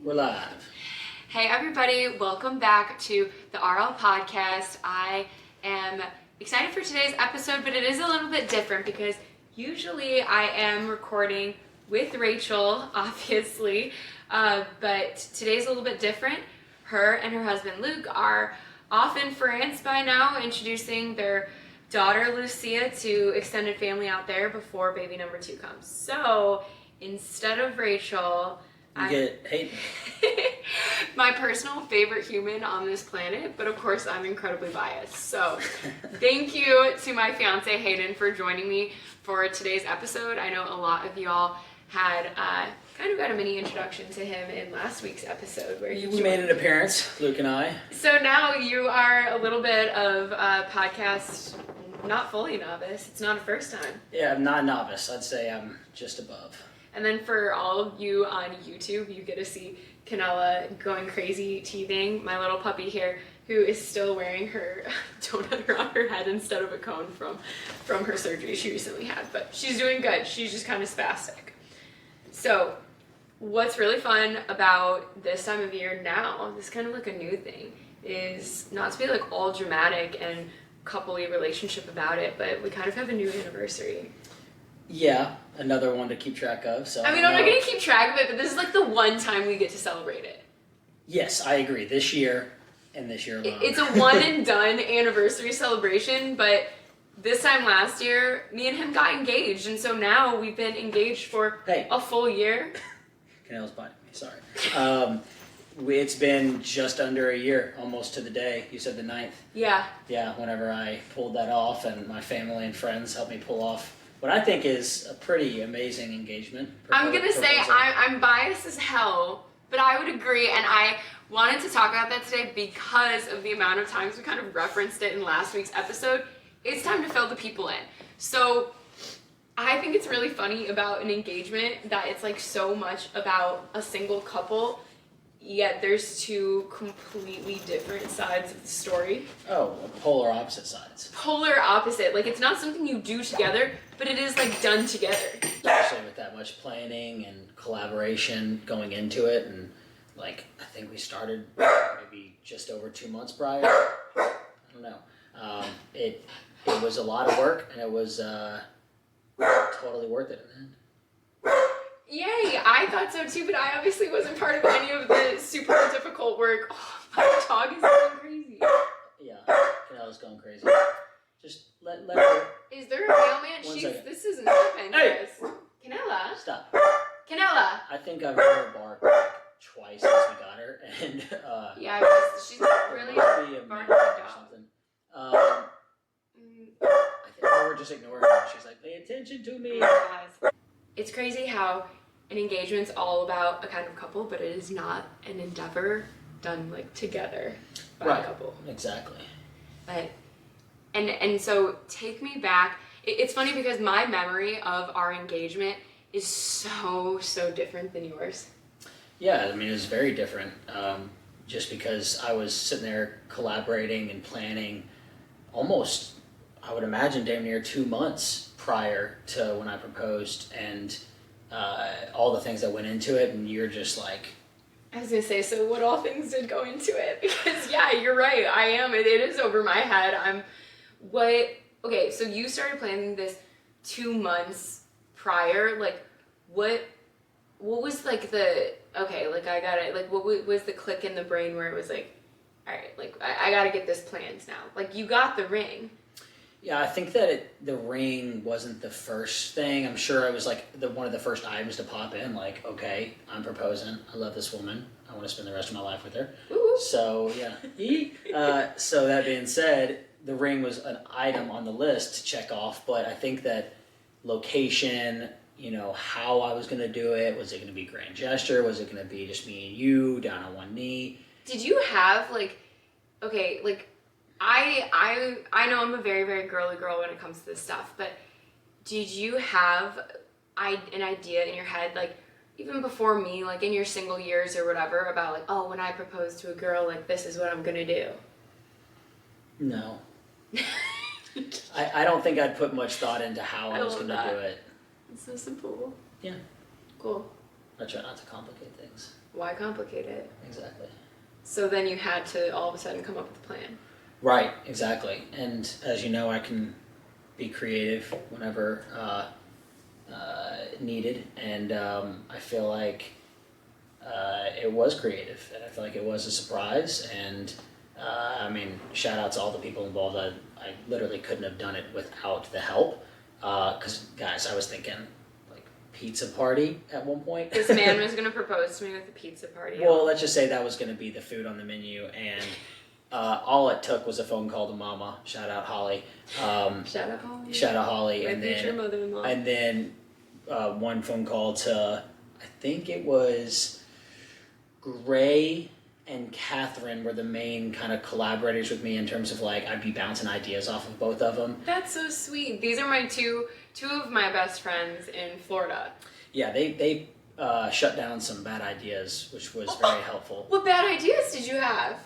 We're live. Hey everybody, welcome back to the RL podcast. I am excited for today's episode, but it is a little bit different because usually I am recording with Rachel, obviously, but today's a little bit different. Her and her husband Luke are off in France by now, introducing their daughter Lucia to extended family out there before baby number 2 comes. So instead of Rachel, You get Hayden. my personal favorite human on this planet, but of course I'm incredibly biased. So thank you to my fiancé Hayden for joining me for today's episode. I know a lot of y'all had kind of got a mini introduction to him in last week's episode where We made an appearance, Luke and I. So now you are a little bit of a podcast, not fully novice. It's not a first time. Yeah, I'm not novice. I'd say I'm just above. And then for all of you on YouTube, you get to see Canella going crazy teething, my little puppy here, who is still wearing her donut around her head instead of a cone from her surgery she recently had. But she's doing good. She's just kind of spastic. So what's really fun about this time of year now, this is kind of like a new thing, is not to be like all dramatic and coupley relationship about it, but we kind of have a new anniversary. Yeah, another one to keep track of. So I mean, I'm not going to keep track of it, but this is like the one time we get to celebrate it. Yes, I agree. This year and this year alone. It's a one and done anniversary celebration, but this time last year, me and him got engaged, and so now we've been engaged for a full year. Canella's biting me, sorry. It's been just under a year, almost to the day. You said the 9th. Yeah. Yeah, whenever I pulled that off, and my family and friends helped me pull off what I think is a pretty amazing engagement. I'm going to say I'm biased as hell, but I would agree, and I wanted to talk about that today because of the amount of times we kind of referenced it in last week's episode. It's time to fill the people in. So I think it's really funny about an engagement that it's like so much about a single couple, yet there's two completely different sides of the story. Oh, polar opposite sides. Polar opposite. Like, it's not something you do together, but it is like done together. Especially with that much planning and collaboration going into it, and like I think we started maybe just over 2 months prior. I don't know. It was a lot of work, and it was totally worth it in the end. Yay! I thought so too, but I obviously wasn't part of any of the super difficult work. Oh, my dog is going crazy. Yeah, Canella's going crazy. Just let her. Is there a mailman? This isn't happening. Hey! Canella? Stop. Canella! I think I've heard her bark like twice since we got her, and yeah, she's really must be a barking dog at or dog. something. I think we're just ignoring her. She's like, pay attention to me. It's crazy how an engagement's all about a kind of couple, but it is not an endeavor done like together by a couple. Exactly. But and so take me back. It's funny because my memory of our engagement is so different than yours. Yeah, I mean, it was very different. Just because I was sitting there collaborating and planning almost, I would imagine, damn near 2 months prior to when I proposed, and all the things that went into it, and you're just like... I was going to say, so what all things did go into it? Because, yeah, you're right, I am. It is over my head. Okay, so you started planning this 2 months prior. Like, what was, like, what was the click in the brain where it was like, all right, like, I got to get this planned now. Like, you got the ring. Yeah, I think that the ring wasn't the first thing. I'm sure it was like one of the first items to pop in. Like, okay, I'm proposing. I love this woman. I want to spend the rest of my life with her. Ooh. So yeah. So that being said, the ring was an item on the list to check off. But I think that location, how I was going to do it. Was it going to be grand gesture? Was it going to be just me and you down on one knee? Did you have I know I'm a very, very girly girl when it comes to this stuff, but did you have an idea in your head, like, even before me, like, in your single years or whatever, about, like, oh, when I propose to a girl, like, this is what I'm gonna do? No. I don't think I'd put much thought into how I was gonna do it. It's so simple. Yeah. Cool. I try not to complicate things. Why complicate it? Exactly. So then you had to all of a sudden come up with a plan. Right, exactly. And as you know, I can be creative whenever needed, and I feel like it was creative, and I feel like it was a surprise, and I mean, shout out to all the people involved. I literally couldn't have done it without the help, because guys, I was thinking like pizza party at one point. This man was going to propose to me with a pizza party. Well, let's just say that was going to be the food on the menu, and all it took was a phone call to Mama. Shout out Holly. Shout out Holly. Shout out Holly, My and future then mother-in-law. and then one phone call to, I think it was Gray and Catherine were the main kind of collaborators with me in terms of like I'd be bouncing ideas off of both of them. That's so sweet. These are my two of my best friends in Florida. Yeah, they shut down some bad ideas, which was very helpful. What bad ideas did you have?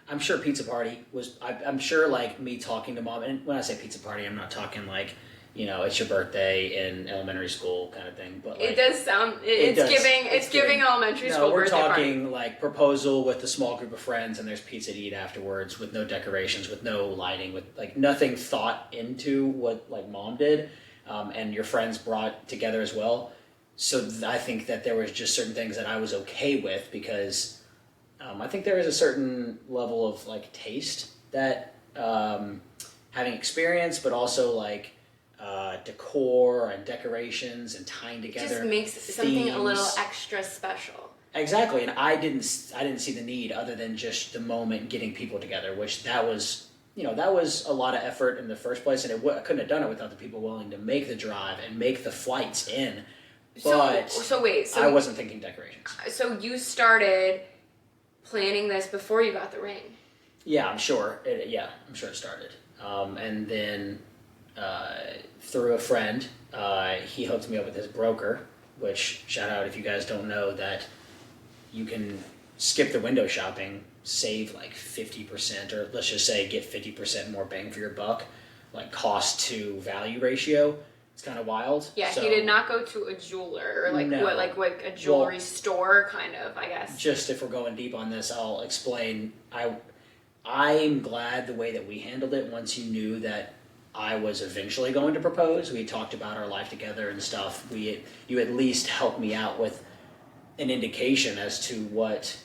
I'm sure pizza party was. I'm sure like me talking to Mom, and when I say pizza party, I'm not talking like, you know, it's your birthday in elementary school kind of thing. But like, it does sound. It's giving elementary school. No, we're birthday talking party. like proposal with a small group of friends, and there's pizza to eat afterwards, with no decorations, with no lighting, with like nothing thought into what like Mom did, and your friends brought together as well. So I think that there was just certain things that I was okay with because I think there is a certain level of like taste that having experience, but also like decor and decorations and tying together. It just makes something a little extra special. Exactly, and I didn't see the need other than just the moment getting people together, which that was a lot of effort in the first place, and I couldn't have done it without the people willing to make the drive and make the flights in. But so I wasn't thinking decorations. So you started planning this before you got the ring. Yeah, I'm sure. I'm sure it started. And then through a friend, he hooked me up with his broker, which, shout out if you guys don't know that you can skip the window shopping, save like 50%, or let's just say get 50% more bang for your buck, like cost to value ratio. It's kind of wild. Yeah, so, he did not go to a jeweler or like a jewelry store kind of, I guess. Just if we're going deep on this, I'll explain. I'm glad the way that we handled it once you knew that I was eventually going to propose. We talked about our life together and stuff. You at least helped me out with an indication as to what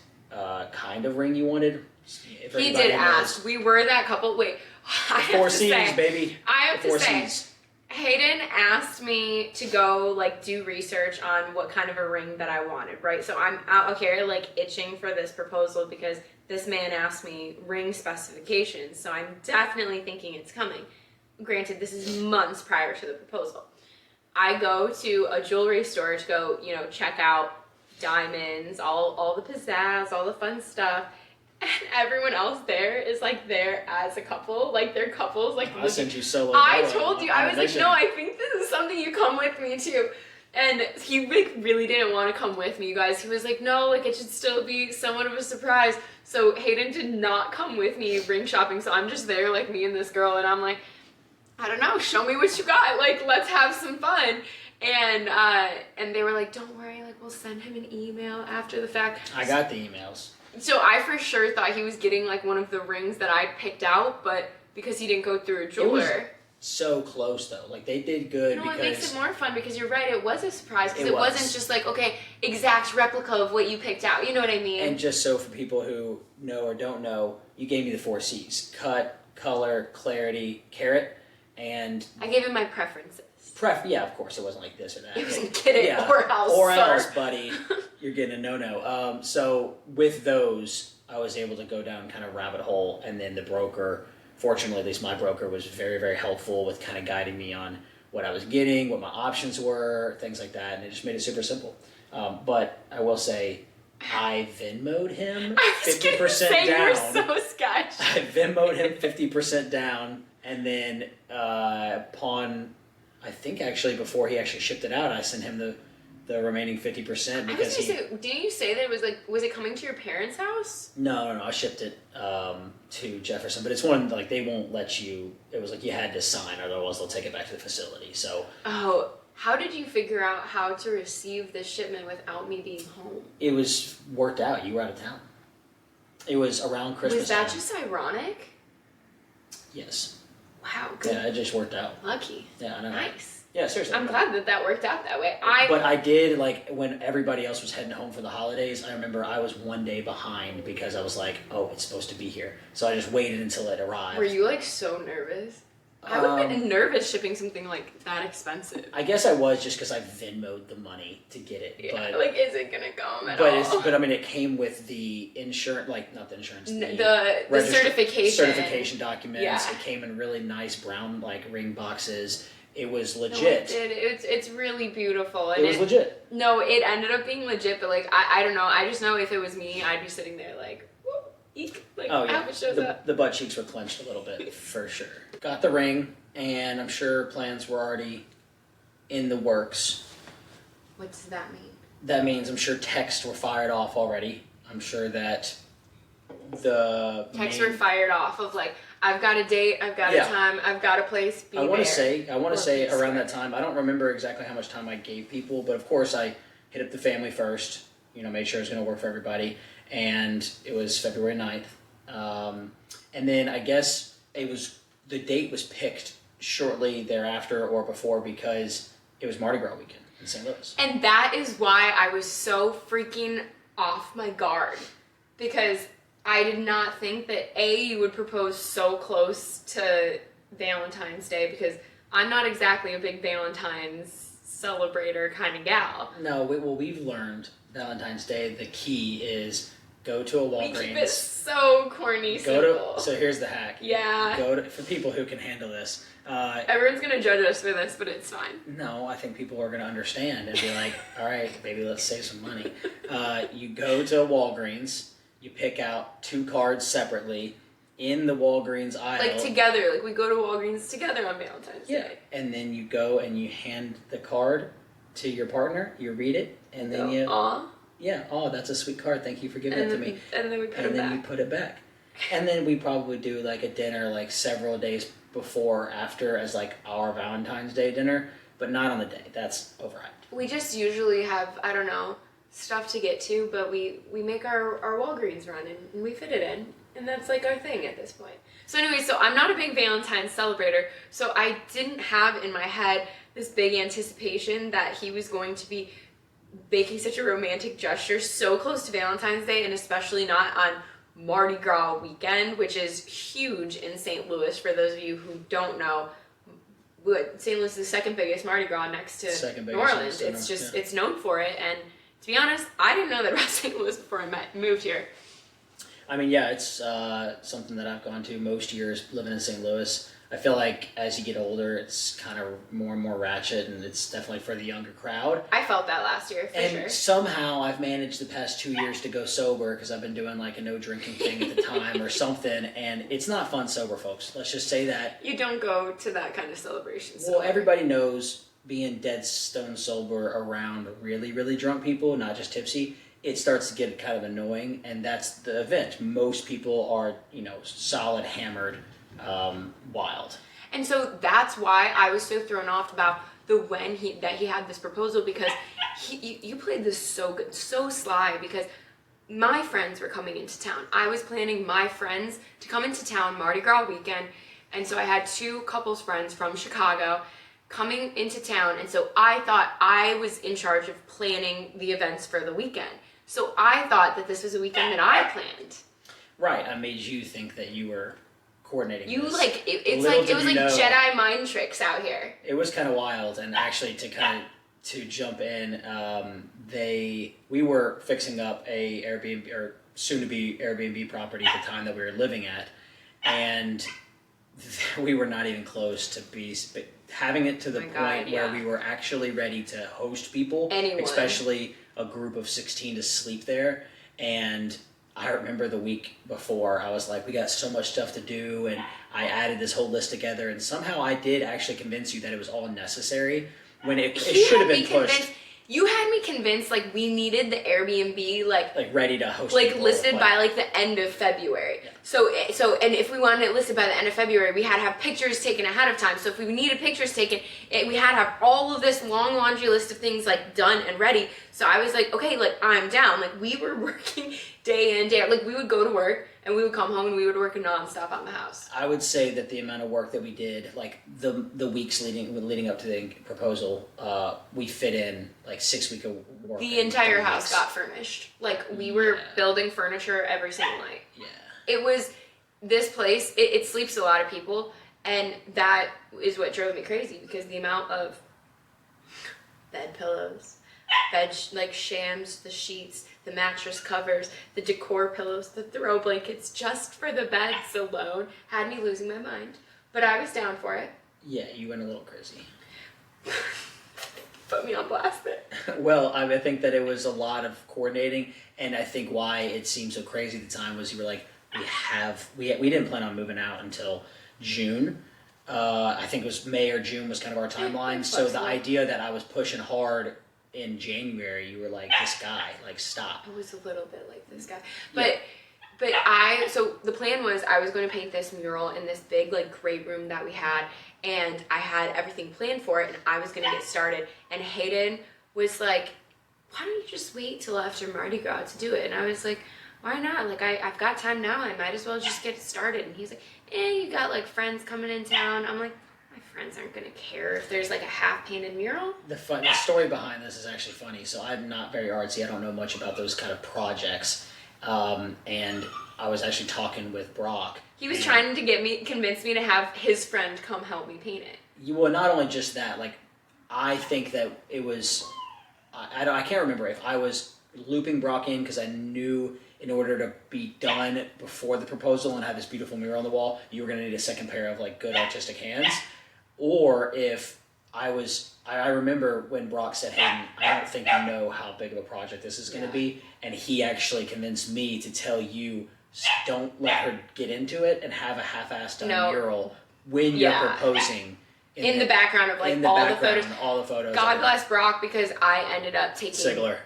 kind of ring you wanted. He did ask. We were that couple. Wait, I have Four to C's, say, baby. I have to say, C's. Hayden asked me to go like do research on what kind of a ring that I wanted, right? So I'm out here like itching for this proposal because this man asked me ring specifications. So I'm definitely thinking it's coming. Granted, this is months prior to the proposal. I go to a jewelry store to go, check out diamonds, all the pizzazz, all the fun stuff. And everyone else there is like there as a couple, like they're couples. Like I sent you solo. I told you, I was like, no, I think this is something you come with me to. And he like really didn't want to come with me, you guys. He was like, no, like it should still be somewhat of a surprise. So Hayden did not come with me ring shopping. So I'm just there, like me and this girl, and I'm like, I don't know, show me what you got. Like, let's have some fun. And they were like, don't worry, like we'll send him an email after the fact. I got the emails. So I for sure thought he was getting like one of the rings that I picked out, but because he didn't go through a jeweler. It was so close though. Like they did good because it makes it more fun because you're right, it was a surprise because it was. wasn't just like, okay, exact replica of what you picked out. You know what I mean? And just so for people who know or don't know, you gave me the 4 C's: cut, color, clarity, carat, and I gave him my preferences. Yeah, of course, it wasn't like this or that. It was get it or else, or sir. else, buddy, you're getting a no-no. So with those, I was able to go down kind of rabbit hole, and then the broker, fortunately, at least my broker, was very, very helpful with kind of guiding me on what I was getting, what my options were, things like that, and it just made it super simple. But I will say, I Venmo'd him 50% down. You were so sketch. I Venmo'd him 50% down, and then upon, I think actually before he actually shipped it out, I sent him the remaining 50% because didn't you say that it was like, was it coming to your parents' house? No, I shipped it to Jefferson, but it's one like they won't let you. It was like you had to sign, otherwise they'll take it back to the facility. So How did you figure out how to receive this shipment without me being home? It was worked out. You were out of town. It was around Christmas. Was that time. just ironic? Yes. Wow, good. Yeah, it just worked out. Lucky. Yeah, I know. Nice. Yeah, seriously. I'm glad that worked out that way. But I did, like, when everybody else was heading home for the holidays, I remember I was one day behind because I was like, oh, it's supposed to be here. So I just waited until it arrived. Were you, like, so nervous? I would have been nervous shipping something, like, that expensive. I guess I was just because I Venmo'd the money to get it. Yeah, but, like, is it gonna come at all? But I mean, it came with the insurance, like, not the insurance, the certification. Certification documents. Yeah. It came in really nice brown, like, ring boxes. It was legit. No, it did. It's really beautiful. And it was legit. No, it ended up being legit, but, like, I don't know. I just know if it was me, I'd be sitting there, like, whoop, eek. Like, oh, yeah. I hope it shows up. The butt cheeks were clenched a little bit, for sure. Got the ring, and I'm sure plans were already in the works. What does that mean? That means I'm sure texts were fired off already. I'm sure that the texts were fired off of, like, I've got a date, I've got a time, I've got a place, be there. I want to say around that time, I don't remember exactly how much time I gave people, but of course I hit up the family first, made sure it was going to work for everybody, and it was February 9th. And then I guess the date was picked shortly thereafter or before because it was Mardi Gras weekend in St. Louis. And that is why I was so freaking off my guard, because I did not think that you would propose so close to Valentine's Day, because I'm not exactly a big Valentine's celebrator kind of gal. No, we've learned Valentine's Day, the key is go to a Walgreens. We keep it so corny simple. So here's the hack. Yeah. For people who can handle this. Everyone's going to judge us for this, but it's fine. No, I think people are going to understand and be like, all right, baby, let's save some money. You go to a Walgreens. You pick out 2 cards separately in the Walgreens aisle. Like together, like we go to Walgreens together on Valentine's Day. And then you go and you hand the card to your partner, you read it, and then you... Aw. Yeah, that's a sweet card, thank you for giving it to me. And then we put it back. And then you put it back. And then we probably do like a dinner like several days before or after as like our Valentine's Day dinner, but not on the day. That's overhyped. We just usually have, I don't know, stuff to get to, but we make our Walgreens run and we fit it in, and that's like our thing at this point. So anyway, so I'm not a big Valentine's celebrator, so I didn't have in my head this big anticipation that he was going to be making such a romantic gesture so close to Valentine's Day, and especially not on Mardi Gras weekend, which is huge in St. Louis. For those of you who don't know, St. Louis is the second biggest Mardi Gras next to New Orleans. It's known for it, and to be honest, I didn't know that about St. Louis before I moved here. I mean, yeah, it's something that I've gone to most years living in St. Louis. I feel like as you get older, it's kind of more and more ratchet, and it's definitely for the younger crowd. I felt that last year, for sure. And somehow I've managed the past 2 years to go sober because I've been doing like a no drinking thing at the time or something, and it's not fun sober, folks. Let's just say that. You don't go to that kind of celebration. Well, everybody knows being dead stone sober around really, really drunk people, not just tipsy, it starts to get kind of annoying, and that's the event. Most people are, solid hammered, wild. And so that's why I was so thrown off about that he had this proposal, because you played this so good, so sly, because my friends were coming into town. I was planning my friends to come into town Mardi Gras weekend, and so I had 2 couples friends from Chicago coming into town, and so I thought I was in charge of planning the events for the weekend. So I thought that this was a weekend that I planned. Right, I made you think that you were coordinating you this. It was like Jedi mind tricks out here. It was kind of wild, and actually to jump in, we were fixing up a Airbnb or soon to be Airbnb property at the time that we were living at, and we were not even close to having it to the point where we were actually ready to host people, especially a group of 16 to sleep there. And I remember the week before, I was like, we got so much stuff to do, and I added this whole list together, and somehow I did actually convince you that it was all necessary when it should have been pushed. You had me convinced like we needed the Airbnb like ready to host like people, listed by like the end of February. Yeah. So and if we wanted it listed by the end of February, we had to have pictures taken ahead of time. So if we needed pictures taken, we had to have all of this long laundry list of things like done and ready. So I was like, okay, like I'm down. Like we were working day in, day out. Like we would go to work and we would come home and we would work nonstop on the house. I would say that the amount of work that we did, like the weeks leading up to the proposal, we fit in like 6 weeks of work. The entire house got furnished. Like we were building furniture every single night. Yeah. It was this place. It sleeps a lot of people, and that is what drove me crazy because the amount of bed pillows, like shams, the sheets, the mattress covers, the decor pillows, the throw blankets, just for the beds alone, had me losing my mind. But I was down for it. Yeah, you went a little crazy. Put me on blast there. Well, I think that it was a lot of coordinating, and I think why it seemed so crazy at the time was you were like, we didn't plan on moving out until June. I think it was May or June was kind of our timeline. So the idea that I was pushing hard in January, you were like, this guy, like, stop. It was a little bit like this guy. But so the plan was I was going to paint this mural in this big like great room that we had, and I had everything planned for it, and I was going to get started. And Hayden was like, why don't you just wait till after Mardi Gras to do it? And I was like, why not? Like I've got time now. I might as well just get started. And he's like, you got like friends coming in town. I'm like, my friends aren't gonna care if there's like a half painted mural. The story behind this is actually funny. So I'm not very artsy. I don't know much about those kind of projects. And I was actually talking with Brock. He was trying to convince me to have his friend come help me paint it. Well, not only just that, like, I think that it was, I can't remember if I was looping Brock in because I knew in order to be done before the proposal and have this beautiful mural on the wall, you were going to need a second pair of like good artistic hands, or if I remember when Brock said, Hayden, I don't think you know how big of a project this is going to be, and he actually convinced me to tell you, don't let her get into it and have a half-assed done mural when you're proposing. In the background of like all the photos. God bless Brock, because I ended up taking... Sigler.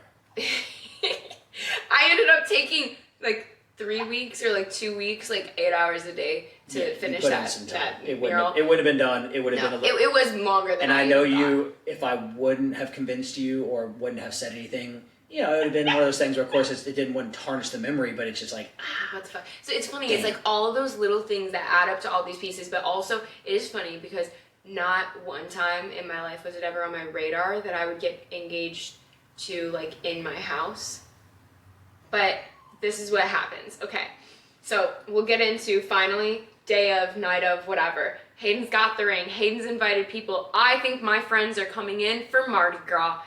I ended up taking like 3 weeks or like 2 weeks, like 8 hours a day to finish that mural. It would have been done. It would have been a little... It was longer than and I know you, if I wouldn't have convinced you or wouldn't have said anything, you know, it would have been one of those things where, of course, wouldn't tarnish the memory, but it's just like, what the fuck. So it's funny, it's like all of those little things that add up to all these pieces, but also it is funny because not one time in my life was it ever on my radar that I would get engaged to like in my house. But this is what happens. Okay, so we'll get into finally day of, night of, whatever. Hayden's got the ring. Hayden's invited people. I think my friends are coming in for Mardi Gras.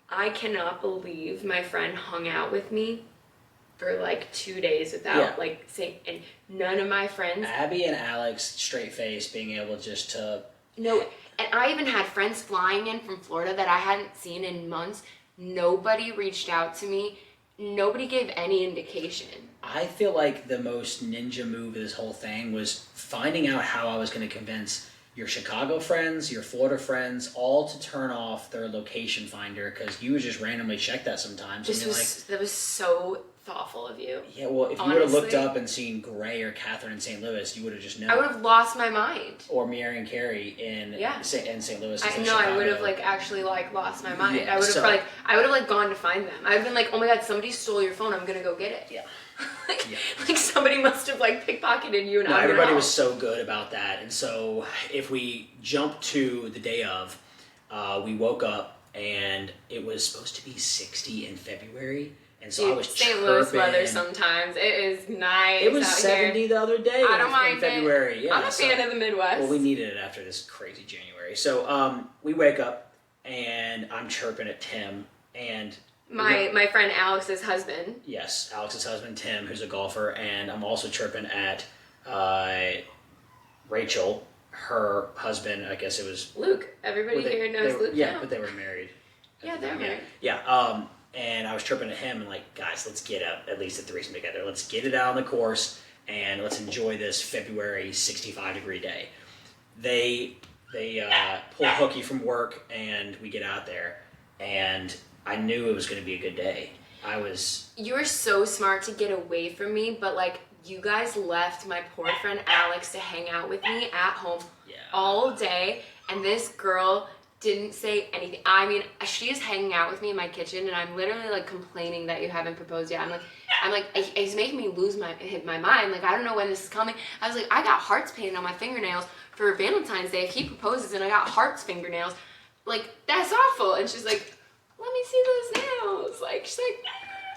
I cannot believe my friend hung out with me for like 2 days without like saying, and none of my friends. Abby and Alex, straight face, being able just to. No, and I even had friends flying in from Florida that I hadn't seen in months. Nobody reached out to me. Nobody gave any indication. I feel like the most ninja move of this whole thing was finding out how I was going to convince your Chicago friends, your Florida friends, all to turn off their location finder, because you would just randomly check that sometimes. That was so thoughtful of you. Yeah, well, if you would have looked up and seen Gray or Catherine in St. Louis, you would have just known. I would have lost my mind. Or Mary and Carrie in St. Louis. I would have like actually like lost my mind. Yeah, I would have like gone to find them. I'd been like, oh my god, somebody stole your phone. I'm gonna go get it. Yeah. Like somebody must have like pickpocketed you. And no, everybody was so good about that. And so if we jump to the day of, we woke up and it was supposed to be 60 in February. And so I was St. Louis weather sometimes. It is nice. It was 70 here. The other day. I don't mind February. Yeah, I'm a fan of the Midwest. Well, we needed it after this crazy January. So we wake up and I'm chirping at Tim and my friend Alex's husband. Yes, Alex's husband Tim, who's a golfer, and I'm also chirping at Rachel, her husband. I guess it was Luke. Everybody here knows Luke. Yeah, but they were married. Yeah, they're married. Yeah. And I was chirping at him and like, guys, let's get out at least a threesome together. Let's get it out on the course and let's enjoy this February 65-degree day. They pull Hooky from work and we get out there and I knew it was going to be a good day. You were so smart to get away from me, but like you guys left my poor friend Alex to hang out with me at home all day, and this girl didn't say anything. I mean, she's hanging out with me in my kitchen, and I'm literally like complaining that you haven't proposed yet. I'm like, it's making me lose my mind. Like, I don't know when this is coming. I was like, I got hearts painted on my fingernails for Valentine's Day. If he proposes and I got hearts fingernails, like, that's awful. And she's like, let me see those nails. Like, she's like,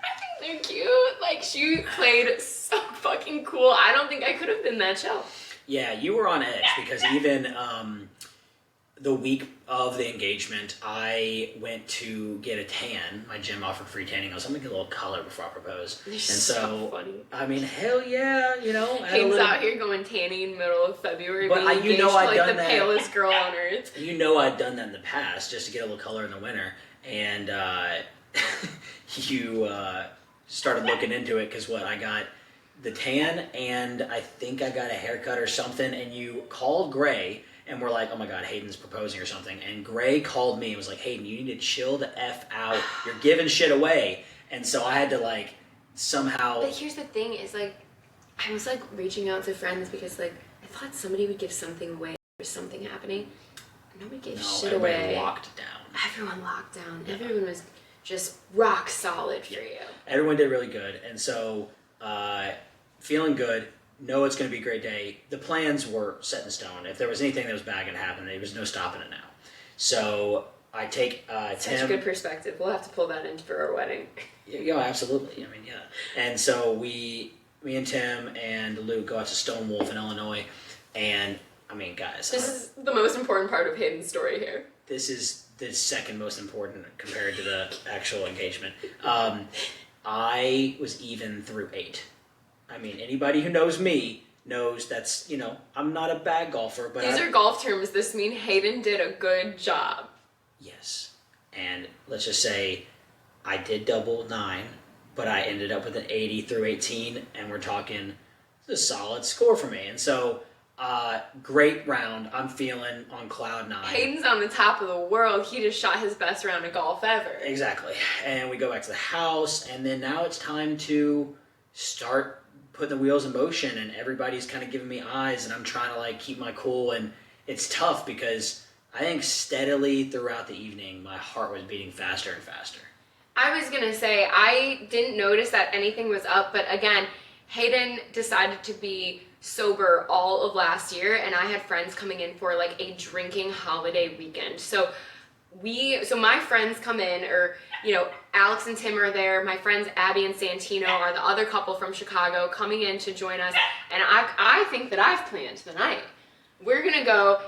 I think they're cute. Like, she played so fucking cool. I don't think I could have been that chill. Yeah, you were on edge because even the week of the engagement, I went to get a tan. My gym offered free tanning. I was going to get a little color before I propose. You're so funny. I mean, hell yeah, you know. Hayden's out here going tanning in the middle of February, but being engaged to like the palest girl on earth. You know I'd done that in the past just to get a little color in the winter. And you started looking into it because I got the tan and I think I got a haircut or something, and you called Gray and we're like, oh my God, Hayden's proposing or something. And Gray called me and was like, Hayden, you need to chill the F out. You're giving shit away. And so I had to like somehow. But here's the thing is like, I was like reaching out to friends because like, I thought somebody would give something away or something happening. Nobody gave shit away. Everybody locked down. Everyone locked down. Yeah. Everyone was just rock solid for you. Everyone did really good. And so feeling good. Know it's going to be a great day. The plans were set in stone. If there was anything that was bad going to happen, there was no stopping it now. So I take Tim. Such a good perspective. We'll have to pull that in for our wedding. Yeah, absolutely. I mean, yeah. And so me and Tim and Luke go out to Stone Wolf in Illinois. And I mean, guys. This is the most important part of Hayden's story here. This is the second most important compared to the actual engagement. I was even through 8. I mean, anybody who knows me knows that's, I'm not a bad golfer. But These are golf terms. This means Hayden did a good job. Yes. And let's just say I did double 9, but I ended up with an 80 through 18, and we're talking a solid score for me. And so, great round. I'm feeling on cloud 9. Hayden's on the top of the world. He just shot his best round of golf ever. Exactly. And we go back to the house, and then now it's time to start putting the wheels in motion, and everybody's kind of giving me eyes, and I'm trying to like keep my cool, and it's tough because I think steadily throughout the evening my heart was beating faster and faster. I was gonna say I didn't notice that anything was up, but again, Hayden decided to be sober all of last year, and I had friends coming in for like a drinking holiday weekend. So my friends come in, or Alex and Tim are there. My friends Abby and Santino are the other couple from Chicago coming in to join us, and I think that I've planned the night. We're gonna go.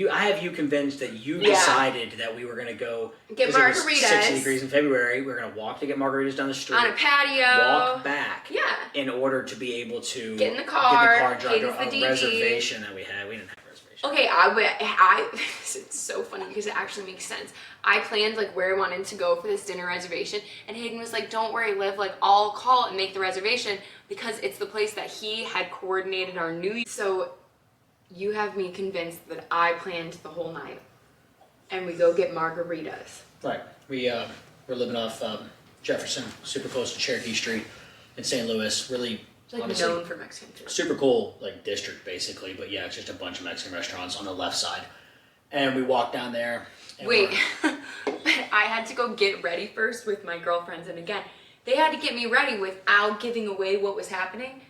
I have you convinced that you decided that we were gonna go get margaritas. It was 60 degrees in February. We're gonna walk to get margaritas down the street on a patio. Walk back. Yeah. In order to be able to get in the car. Drive to a reservation that we had. We didn't have a reservation. Okay, it's so funny because it actually makes sense. I planned like where I wanted to go for this dinner reservation, and Hayden was like, "Don't worry, Liv. Like I'll call and make the reservation because it's the place that he had coordinated our New Year." So you have me convinced that I planned the whole night, and we go get margaritas. Right. We're living off Jefferson, super close to Cherokee Street in St. Louis. Really, like honestly, known for Mexican food. Super cool, like district basically. But yeah, it's just a bunch of Mexican restaurants on the left side. And we walk down there. Wait, I had to go get ready first with my girlfriends, and again, they had to get me ready without giving away what was happening.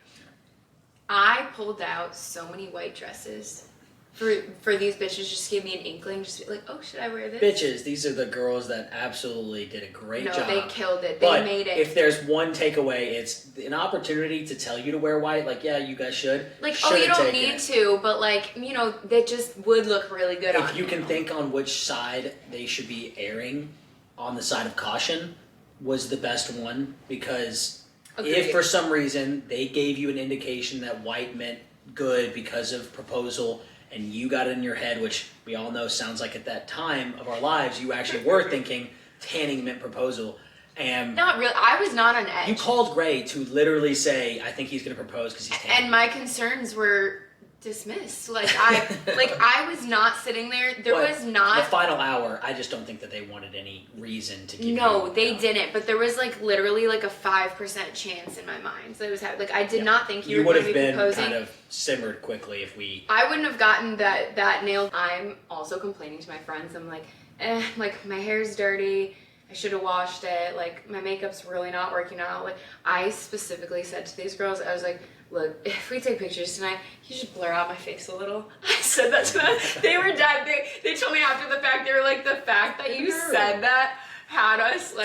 I pulled out so many white dresses for these bitches, just give me an inkling, just be like, oh, should I wear this? Bitches, these are the girls that absolutely did a great job. No, they killed it. They made it. If there's one takeaway, it's an opportunity to tell you to wear white. Like, yeah, you guys should. Like, oh, you don't need to, but like, that just would look really good on you. If you can think on which side they should be erring, on the side of caution was the best one, because agreed. If for some reason they gave you an indication that white meant good because of proposal, and you got it in your head, which we all know sounds like at that time of our lives, you actually were thinking tanning meant proposal. And not really. I was not on edge. You called Gray to literally say, I think he's going to propose because he's tanning. And my concerns were dismissed. I was not sitting there. There But was not the final hour. I just don't think that they wanted any reason to give. No, they didn't. But there was literally a 5% chance in my mind. So it was I did not think you were would going have to be been proposing. kind of simmered quickly if we. I wouldn't have gotten that nailed. I'm also complaining to my friends. I'm my hair's dirty. I should have washed it. My makeup's really not working out. I specifically said to these girls, I was like, look, if we take pictures tonight, you should blur out my face a little. I said that to them. They were dead. They told me after the fact, they were like, the fact that you said that had us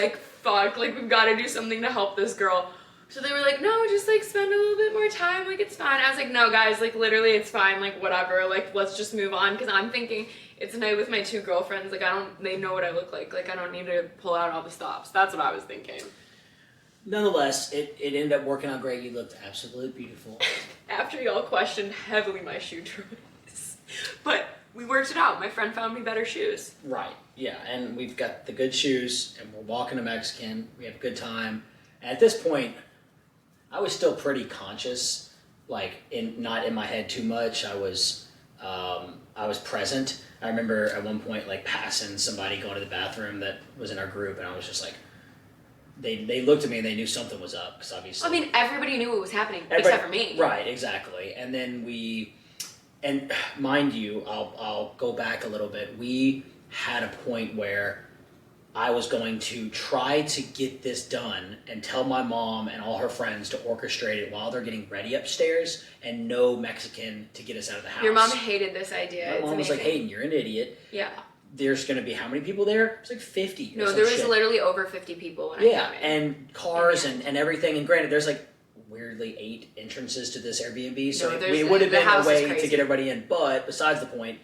fuck, we've got to do something to help this girl. So they were like, no, just spend a little bit more time, it's fine. I was like, no guys, literally it's fine, whatever, let's just move on. Because I'm thinking it's a night with my 2 girlfriends, they know what I look like, I don't need to pull out all the stops. That's what I was thinking. Nonetheless, it ended up working out great. You looked absolutely beautiful. After y'all questioned heavily my shoe choice. But we worked it out. My friend found me better shoes. Right, yeah, and we've got the good shoes, and we're walking to Mexican. We have a good time. And at this point, I was still pretty conscious, not in my head too much. I was present. I remember at one point, passing somebody going to the bathroom that was in our group, and I was just they looked at me and they knew something was up, because obviously. I mean, everybody knew what was happening, except for me. Right, exactly. And then and mind you, I'll go back a little bit. We had a point where I was going to try to get this done and tell my mom and all her friends to orchestrate it while they're getting ready upstairs, and no Mexican to get us out of the house. Your mom hated this idea. My mom was like, Hayden, you're an idiot. Yeah. There's going to be how many people there? It's 50. No, there was literally over 50 people when I came in. And cars and everything. And granted, there's weirdly 8 entrances to this Airbnb, so it would have been a way to get everybody in. But besides the point,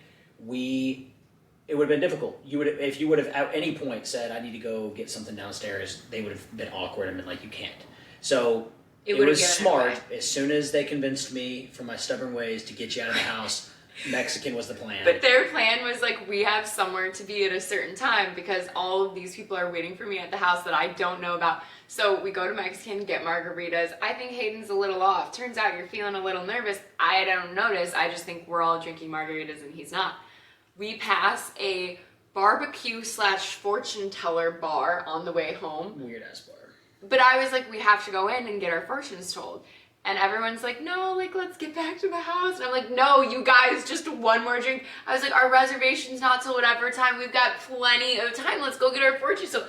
it would have been difficult. If you would have at any point said, I need to go get something downstairs, they would have been awkward and been like, you can't. So it was smart. As soon as they convinced me from my stubborn ways to get you out of the house, Mexican was the plan. But their plan was we have somewhere to be at a certain time because all of these people are waiting for me at the house that I don't know about. So we go to Mexican, get margaritas. I think Hayden's a little off. Turns out you're feeling a little nervous. I don't notice. I just think we're all drinking margaritas and he's not. We pass a barbecue/fortune teller bar on the way home. Weird ass bar. But I was like, we have to go in and get our fortunes told. And everyone's like, no, let's get back to the house. And I'm like, no, you guys, just one more drink. I was like, our reservation's not till whatever time. We've got plenty of time. Let's go get our fortune. So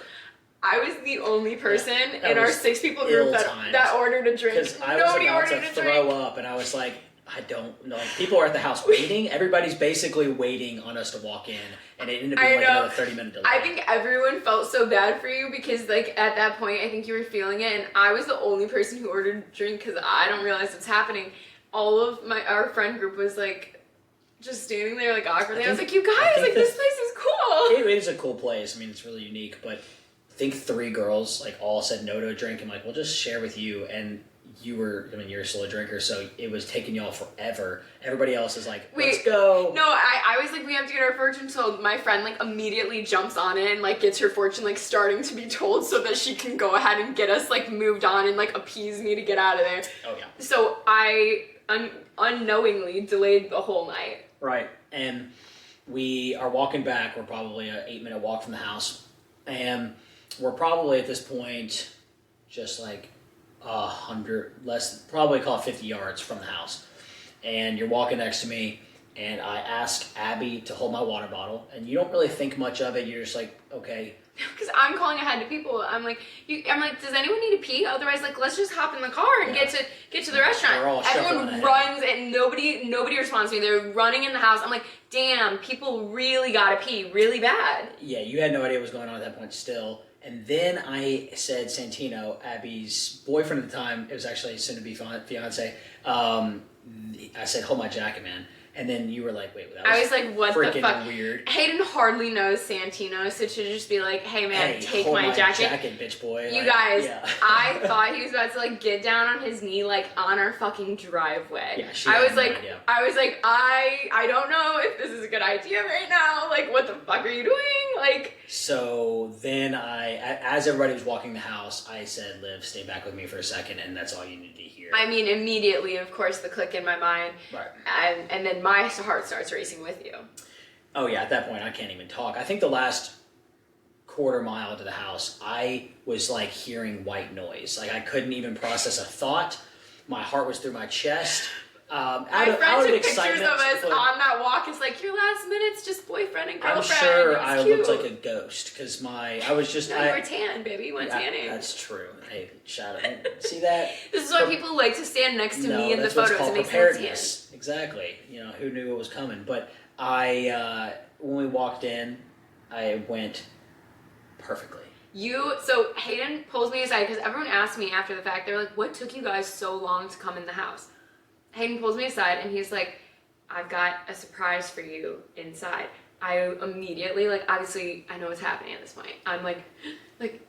I was the only person in our 6 people group that ordered a drink. Because I was about to throw up, and I was like, I don't know. People are at the house waiting. Everybody's basically waiting on us to walk in, and it ended up being another 30-minute delay. I think everyone felt so bad for you because, at that point, I think you were feeling it, and I was the only person who ordered a drink because I don't realize what's happening. All of our friend group was just standing there awkwardly. I was like, you guys, this place is cool. It is a cool place. I mean, it's really unique, but I think 3 girls all said no to a drink. I'm like, we'll just share with you, and you're a slow drinker, so it was taking y'all forever. Everybody else is let's go. No, I was we have to get our fortune told. My friend immediately jumps on it and gets her fortune starting to be told so that she can go ahead and get us moved on and appease me to get out of there. Oh yeah. So I unknowingly delayed the whole night. Right, and we are walking back. We're probably an 8-minute walk from the house, and we're probably at this point just 100 less, probably call it 50 yards from the house. And you're walking next to me, and I ask Abby to hold my water bottle, and you don't really think much of it. You're just okay. Because I'm calling ahead to people. I'm like, does anyone need to pee? Otherwise, let's just hop in the car and get to the restaurant. We're all Everyone runs and nobody responds to me. They're running in the house. I'm like, damn, people really gotta pee really bad. Yeah, you had no idea what was going on at that point still. And then I said Santino, Abby's boyfriend at the time, it was actually soon to be fiance. I said, hold my jacket, man. And then you were like, wait, that I was like, what the freaking fuck? weird. Hayden hardly knows Santino, so to just be like, hey man, take hold my jacket. Bitch boy. You like, guys, yeah. I thought he was about to like get down on his knee like on our fucking driveway. Yeah, she I had was no like, idea. I don't know if this is a good idea right now. Like, what the fuck are you doing? Like. So then as everybody was walking the house, I said, Liv, stay back with me for a second, and that's all you need to hear. I mean, immediately, of course, the click in my mind. Right. And then my heart starts racing with you. Oh yeah, at that point I can't even talk. I think the last quarter mile to the house, I was like hearing white noise. Like I couldn't even process a thought. My heart was through my chest. My friend took pictures of us but on that walk. It's like, your last minute's just boyfriend and girlfriend. I'm sure it was I cute. looked like a ghost because I was just. No, you were tan, baby. You went tanning. That's true. Hey, shout out. See that? This is why people like to stand next to me in the photos. Called it makes preparedness. Exactly. Who knew what was coming? But when we walked in, I went perfectly. So Hayden pulls me aside because everyone asked me after the fact. They're like, what took you guys so long to come in the house? Hayden pulls me aside and he's like, I've got a surprise for you inside. I immediately, obviously I know what's happening at this point. I'm like,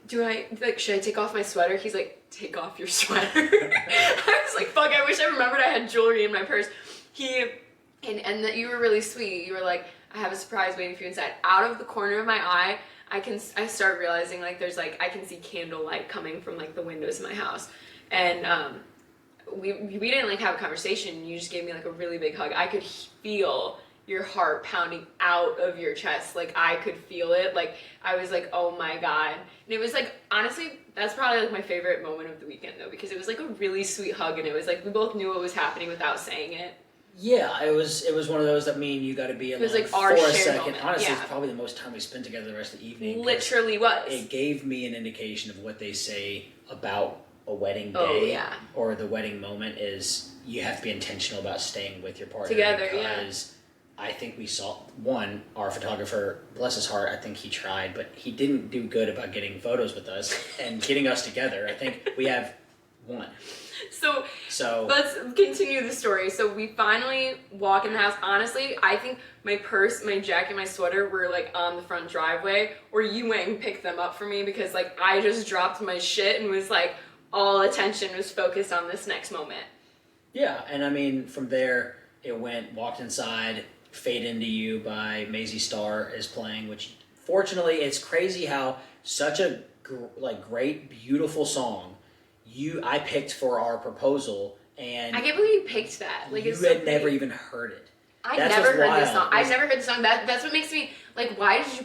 should I take off my sweater? He's like, take off your sweater. I was like, fuck, I wish I remembered I had jewelry in my purse. And that you were really sweet. You were like, I have a surprise waiting for you inside. Out of the corner of my eye, I start realizing I can see candlelight coming from the windows of my house. And, we didn't have a conversation. You just gave me a really big hug. I could feel your heart pounding out of your chest. I could feel it. I was like, oh my God. And it was honestly, that's probably my favorite moment of the weekend though, because it was a really sweet hug, and it was we both knew what was happening without saying it. Yeah, it was one of those that me and you got to be alone it was for our a second. moment. Honestly, yeah. It's probably the most time we spent together the rest of the evening. Literally was. It gave me an indication of what they say about a wedding day. Oh, yeah. Or the wedding moment is you have to be intentional about staying with your partner together. because I think we saw our photographer, bless his heart, I think he tried, but he didn't do good about getting photos with us and getting us together. I think we have one. So let's continue the story. So we finally walk in the house. Honestly, I think my purse, my jacket, my sweater were on the front driveway, or you went and picked them up for me because I just dropped my shit and was all attention was focused on this next moment. Yeah, and I mean from there it walked inside. Fade Into You by Maisie Starr is playing, which fortunately it's crazy how such a great beautiful song I picked for our proposal, and I can't believe you picked that. You had never even heard it. I never heard this song. I've never heard the song. That's what makes me why did you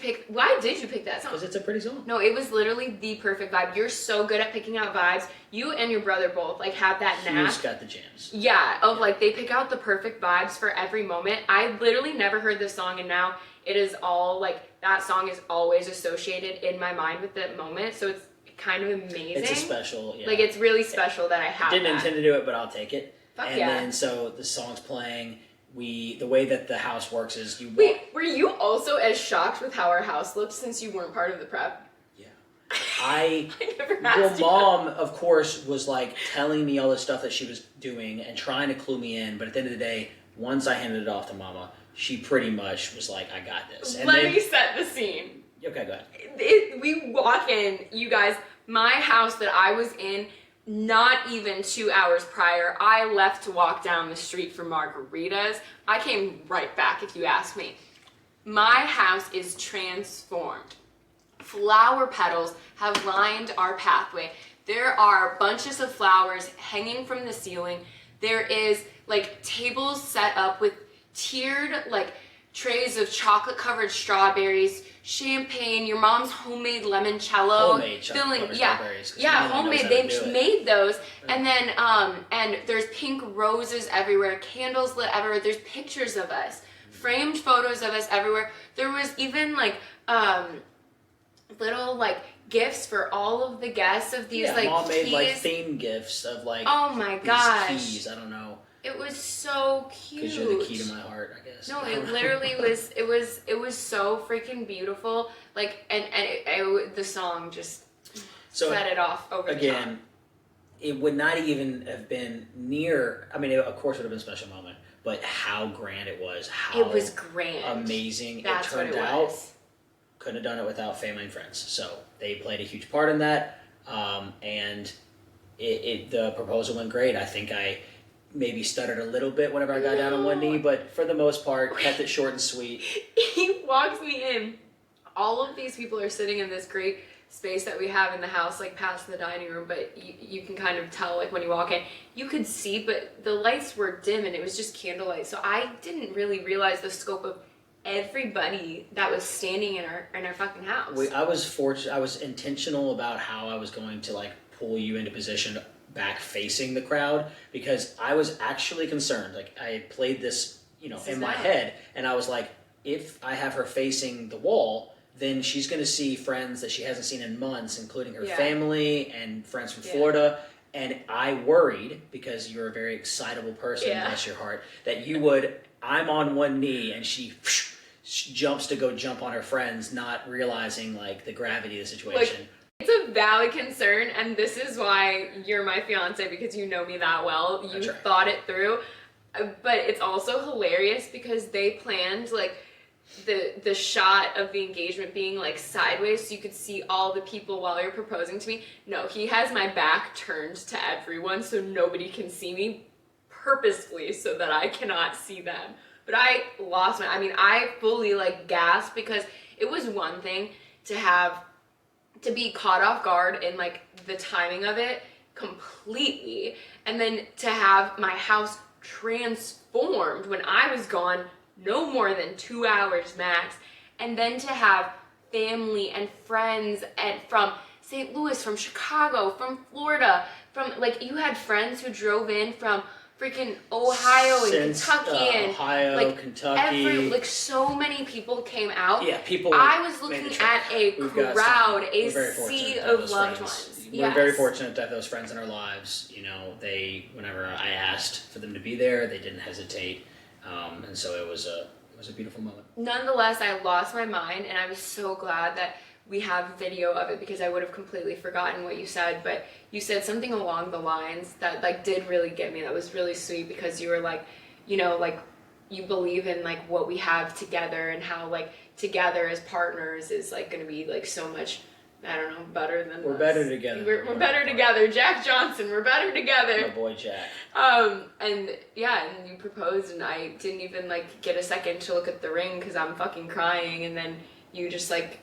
pick that song? Because it's a pretty song. No, it was literally the perfect vibe. You're so good at picking out vibes. You and your brother both have that knack. He's got the jams. Yeah, of they pick out the perfect vibes for every moment. I literally never heard this song, and now it is all that song is always associated in my mind with that moment. So it's kind of amazing. It's a special, yeah. It's really special that I have Didn't intend to do it, but I'll take it. Fuck and yeah. then so the song's playing. The way that the house works is you walk. Wait, were you also as shocked with how our house looked since you weren't part of the prep? Yeah. I never asked you. Mom, of course, was telling me all the stuff that she was doing and trying to clue me in, but at the end of the day, once I handed it off to Mama, she pretty much was like, I got this. And Let me set the scene. Okay, go ahead. We walk in, you guys, my house that I was in, not even 2 hours prior, I left to walk down the street for margaritas. I came right back, if you ask me. My house is transformed. Flower petals have lined our pathway. There are bunches of flowers hanging from the ceiling. There is tables set up with tiered trays of chocolate covered strawberries, champagne, your mom's homemade limoncello, homemade chocolate strawberries. Yeah, homemade. They made those, and then and there's pink roses everywhere, candles lit everywhere. There's pictures of us, framed photos of us everywhere. There was even little gifts for all of the guests of these Mom keys. made theme gifts of oh my gosh, keys. I don't know. It was so cute. Because you're the key to my heart, I guess. No, it literally was. It was so freaking beautiful. The song just set it off over the top. It would not even have been near. I mean, of course, it would have been a special moment, but how grand it was, how it was grand, amazing That's it turned what it out. was. Couldn't have done it without family and friends. So they played a huge part in that, and the proposal went great. I think I maybe stuttered a little bit whenever I got down on one knee, but for the most part, kept it short and sweet. He walks me in. All of these people are sitting in this great space that we have in the house, like past the dining room, but you can kind of tell, like when you walk in, you could see, but the lights were dim and it was just candlelight. So I didn't really realize the scope of everybody that was standing in our fucking house. I was intentional about how I was going to like pull you into position back facing the crowd, because I was actually concerned. Like I had played this, in my head, and I was like, if I have her facing the wall, then she's going to see friends that she hasn't seen in months, including her family and friends from Florida. And I worried, because you're a very excitable person, bless your heart, that I'm on one knee and she jumps to go jump on her friends, not realizing like the gravity of the situation. It's a valid concern, and this is why you're my fiance, because you know me that well. You thought it through. But it's also hilarious because they planned like the shot of the engagement being like sideways so you could see all the people while you're proposing to me. No, he has my back turned to everyone so nobody can see me, purposefully so that I cannot see them. But I fully like gasped, because it was one thing to be caught off guard in like the timing of it completely, and then to have my house transformed when I was gone no more than 2 hours max, and then to have family and friends and from St. Louis, from Chicago, from Florida, from like you had friends who drove in from freaking Ohio and Kentucky and Ohio, like Kentucky, like so many people came out. Yeah, people. I was looking at a crowd, a sea of loved ones. We're very fortunate to have those friends in our lives. Whenever I asked for them to be there, they didn't hesitate, and so it was a beautiful moment. Nonetheless, I lost my mind, and I was so glad that we have video of it, because I would have completely forgotten what you said. But you said something along the lines that like did really get me. That was really sweet, because you were like, like you believe in like what we have together, and how like together as partners is like going to be like so much, I don't know, better than we're better together. We're better together. Jack Johnson, we're better together. My boy Jack. And you proposed, and I didn't even like get a second to look at the ring because I'm fucking crying, and then you just like,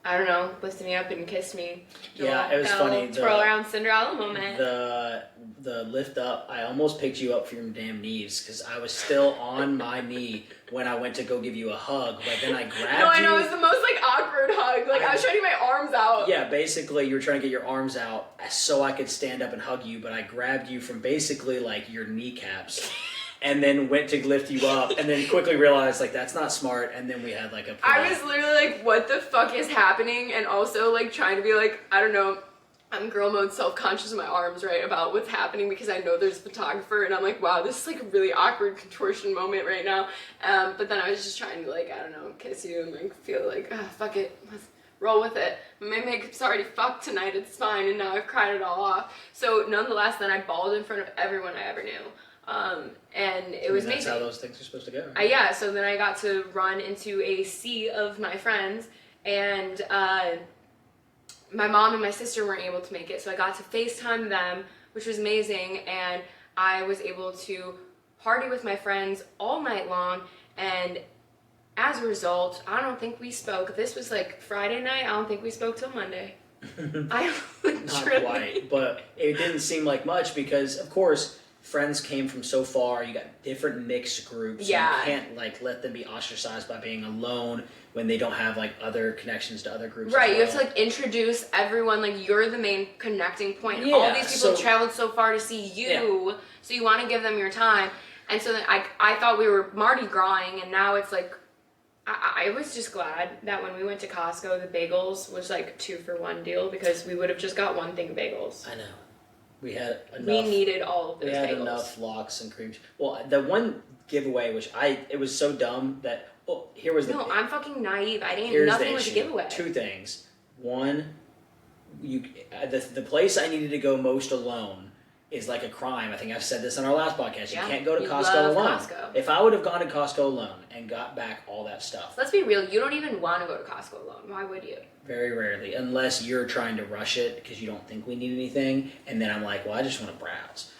I don't know, lifted me up and kissed me. It was funny. Twirl around Cinderella moment. The lift up, I almost picked you up from your damn knees, because I was still on my knee when I went to go give you a hug, but then I grabbed you. No, I know, it was the most like awkward hug. Like I was trying to get my arms out. Yeah, basically you were trying to get your arms out so I could stand up and hug you, but I grabbed you from basically like your kneecaps. And then went to lift you up, and then quickly realized, like, that's not smart, and then we had, like, I was literally like, what the fuck is happening? And also, like, trying to be like, I don't know, I'm girl mode self-conscious in my arms, right, about what's happening, because I know there's a photographer, and I'm like, wow, this is, like, a really awkward contortion moment right now. But then I was just trying to, like, I don't know, kiss you and, like, feel like, fuck it, let's roll with it. My makeup's already fucked tonight, it's fine, and now I've cried it all off. So, nonetheless, then I bawled in front of everyone I ever knew. And it was amazing. That's how those things are supposed to go. Yeah, so then I got to run into a sea of my friends, and my mom and my sister weren't able to make it, so I got to FaceTime them, which was amazing, and I was able to party with my friends all night long, and as a result, I don't think we spoke. This was like Friday night, I don't think we spoke till Monday. Not quite, but it didn't seem like much, because, of course, friends came from so far. You got different mixed groups. Yeah. You can't like let them be ostracized by being alone when they don't have like other connections to other groups. Right. As well. You have to like introduce everyone. Like you're the main connecting point. Yeah, all these people traveled so far to see you, so you want to give them your time. And so then I thought we were Mardi Gras-ing, and now it's like I was just glad that when we went to Costco, the bagels was like 2-for-1 deal, because we would have just got one thing of bagels. I know. We had enough. We needed all of those bagels. We had enough lox and cream. Well, the one giveaway, it was so dumb that, here was the... No, I'm fucking naive. I didn't, nothing was a giveaway. Two things. One, the place I needed to go most alone is like a crime. I think I've said this on our last podcast. Yeah. You can't go to You Costco love alone. Costco. If I would have gone to Costco alone and got back all that stuff. Let's be real, you don't even want to go to Costco alone. Why would you? Very rarely, unless you're trying to rush it because you don't think we need anything, and then I'm like, well, I just want to browse.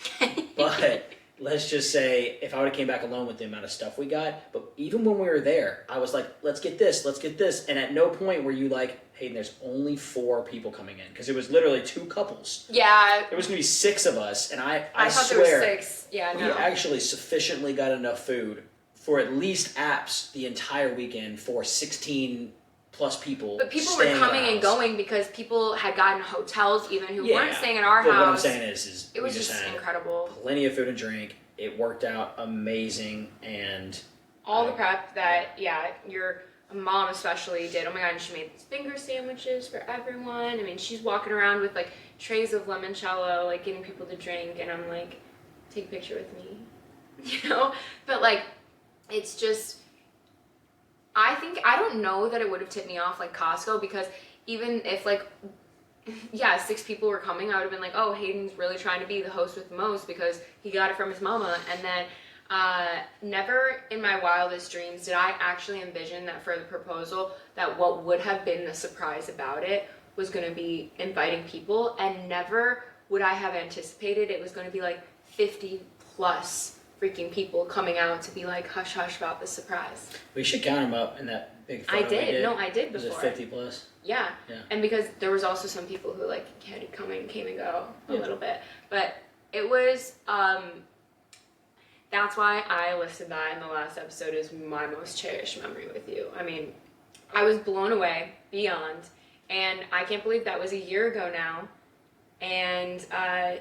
But let's just say if I would have came back alone with the amount of stuff we got, but even when we were there, I was like, let's get this, and at no point were you like, Hayden, there's only 4 people coming in, because it was literally 2 couples. Yeah. There was going to be 6 of us, and I thought swear, there were 6. Yeah, we no. actually sufficiently got enough food for at least apps the entire weekend for 16 plus people. But people were coming and going because people had gotten hotels even who weren't staying at our but house. What I'm saying is it was just incredible. Plenty of food and drink. It worked out amazing, and all the prep that your mom especially did. Oh my god, and she made these finger sandwiches for everyone. I mean, she's walking around with like trays of limoncello, like getting people to drink, and I'm like, take a picture with me, you know? But like, it's just, I don't know that it would have tipped me off like Costco, because even if like, 6 people were coming, I would have been like, oh, Hayden's really trying to be the host with the most because he got it from his mama. And then never in my wildest dreams did I actually envision that for the proposal, that what would have been the surprise about it was going to be inviting people, and never would I have anticipated it was going to be like 50 plus freaking people coming out to be like hush hush about the surprise. We should count them up in that big photo I did. No, I did before. Was it 50 plus? Yeah. And because there was also some people who like had to come and came and go a little bit, but it was that's why I listed that in the last episode as my most cherished memory with you. I mean, I was blown away beyond, and I can't believe that was a year ago now. And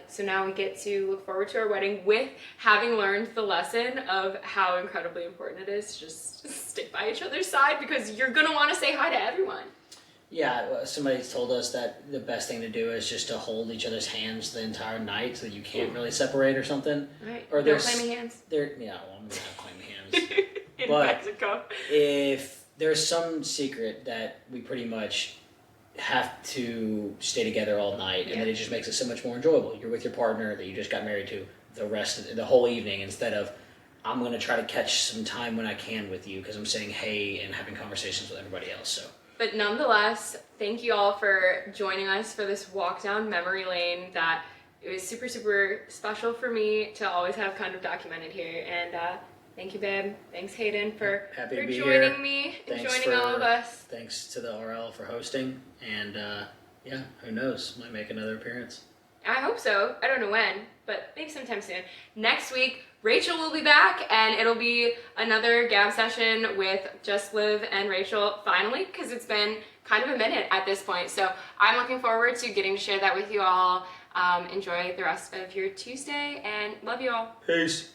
so now we get to look forward to our wedding with having learned the lesson of how incredibly important it is to just stick by each other's side, because you're going to want to say hi to everyone. Yeah, somebody told us that the best thing to do is just to hold each other's hands the entire night so that you can't really separate or something. Right. Or no claiming hands. Well, I'm going to have claiming hands. In but Mexico. If there's some secret that we pretty much have to stay together all night, and then it just makes it so much more enjoyable. You're with your partner that you just got married to the whole evening, instead of I'm going to try to catch some time when I can with you because I'm saying hey and having conversations with everybody else. So. But nonetheless, thank you all for joining us for this walk down memory lane that it was super, super special for me to always have kind of documented here. And thank you, babe. Thanks, Hayden, for joining me and joining all of us. Thanks to the RL for hosting. And who knows? Might make another appearance. I hope so. I don't know when, but maybe sometime soon. Next week, Rachel will be back, and it'll be another gab session with just Liv and Rachel finally, because it's been kind of a minute at this point. So I'm looking forward to getting to share that with you all. Enjoy the rest of your Tuesday, and love you all. Peace.